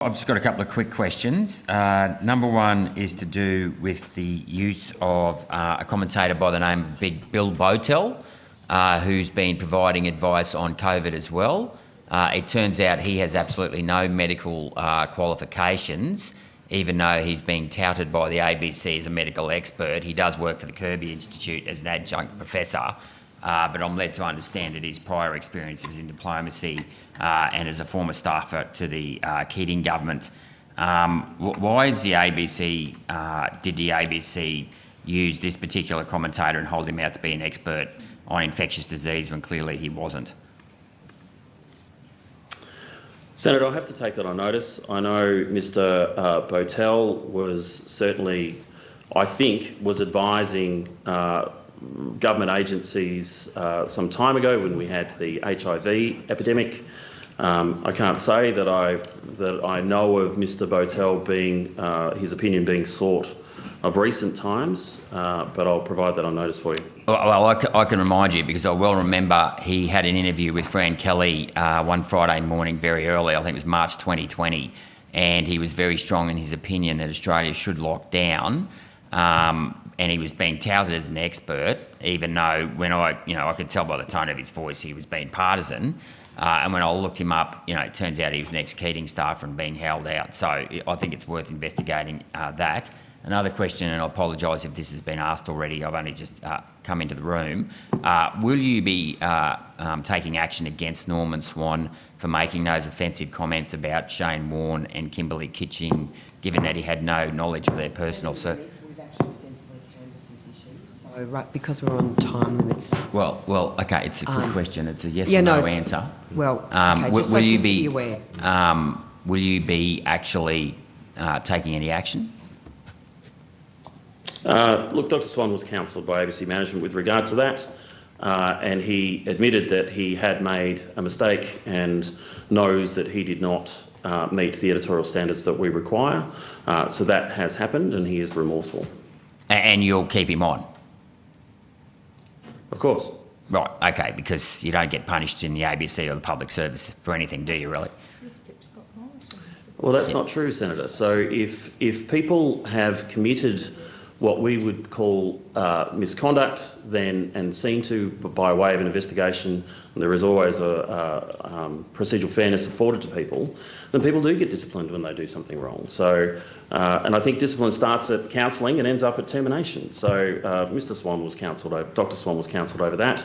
I've just got a couple of quick questions. Number one is to do with the use of a commentator by the name of Big Bill Bowtell, who's been providing advice on COVID as well. It turns out he has absolutely no medical qualifications, even though he's being touted by the ABC as a medical expert. He does work for the Kirby Institute as an adjunct professor, but I'm led to understand that his prior experience was in diplomacy and as a former staffer to the Keating government. Why is the ABC, did the ABC use this particular commentator and hold him out to be an expert on infectious disease when clearly he wasn't? Senator, I have to take that on notice. I know Mr. Bowtell was certainly, I think, was advising government agencies some time ago when we had the HIV epidemic. I can't say that I know of Mr. Bowtell being his opinion being sought of recent times, but I'll provide that on notice for you. Well, I can remind you, because I well remember he had an interview with Fran Kelly one Friday morning very early, I think it was March 2020, and he was very strong in his opinion that Australia should lock down, and he was being touted as an expert, even though when I could tell by the tone of his voice he was being partisan. And when I looked him up, it turns out he was an ex-Keating staffer and being held out. So I think it's worth investigating that. Another question, and I apologise if this has been asked already, I've only just come into the room. Will you be taking action against Norman Swan for making those offensive comments about Shane Warne and Kimberley Kitching, given that he had no knowledge of their personal... We've actually extensively canvassed this issue, so right, because we're on time limits... Well, okay, it's a good question. It's a yes or no answer. Well, okay, just to be aware. Will you be actually taking any action? Look, Dr. Swan was counselled by ABC management with regard to that, and he admitted that he had made a mistake and knows that he did not meet the editorial standards that we require. So that has happened, and he is remorseful. And you'll keep him on? Of course. Right, okay, because you don't get punished in the ABC or the public service for anything, do you really? Well, that's not true, Senator. So if people have committed what we would call misconduct, then and seen to by way of an investigation, there is always a procedural fairness afforded to people, then people do get disciplined when they do something wrong. So, and I think discipline starts at counselling and ends up at termination. So Mr. Swan was counselled over, Dr. Swan was counselled over that.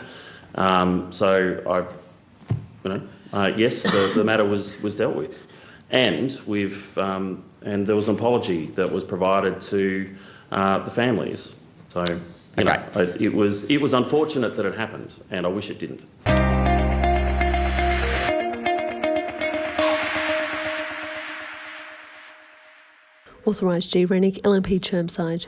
So yes, the matter was dealt with, and and there was an apology that was provided to the families. So it was unfortunate that it happened, and I wish it didn't. Authorised G. Rennick, LNP Chermside.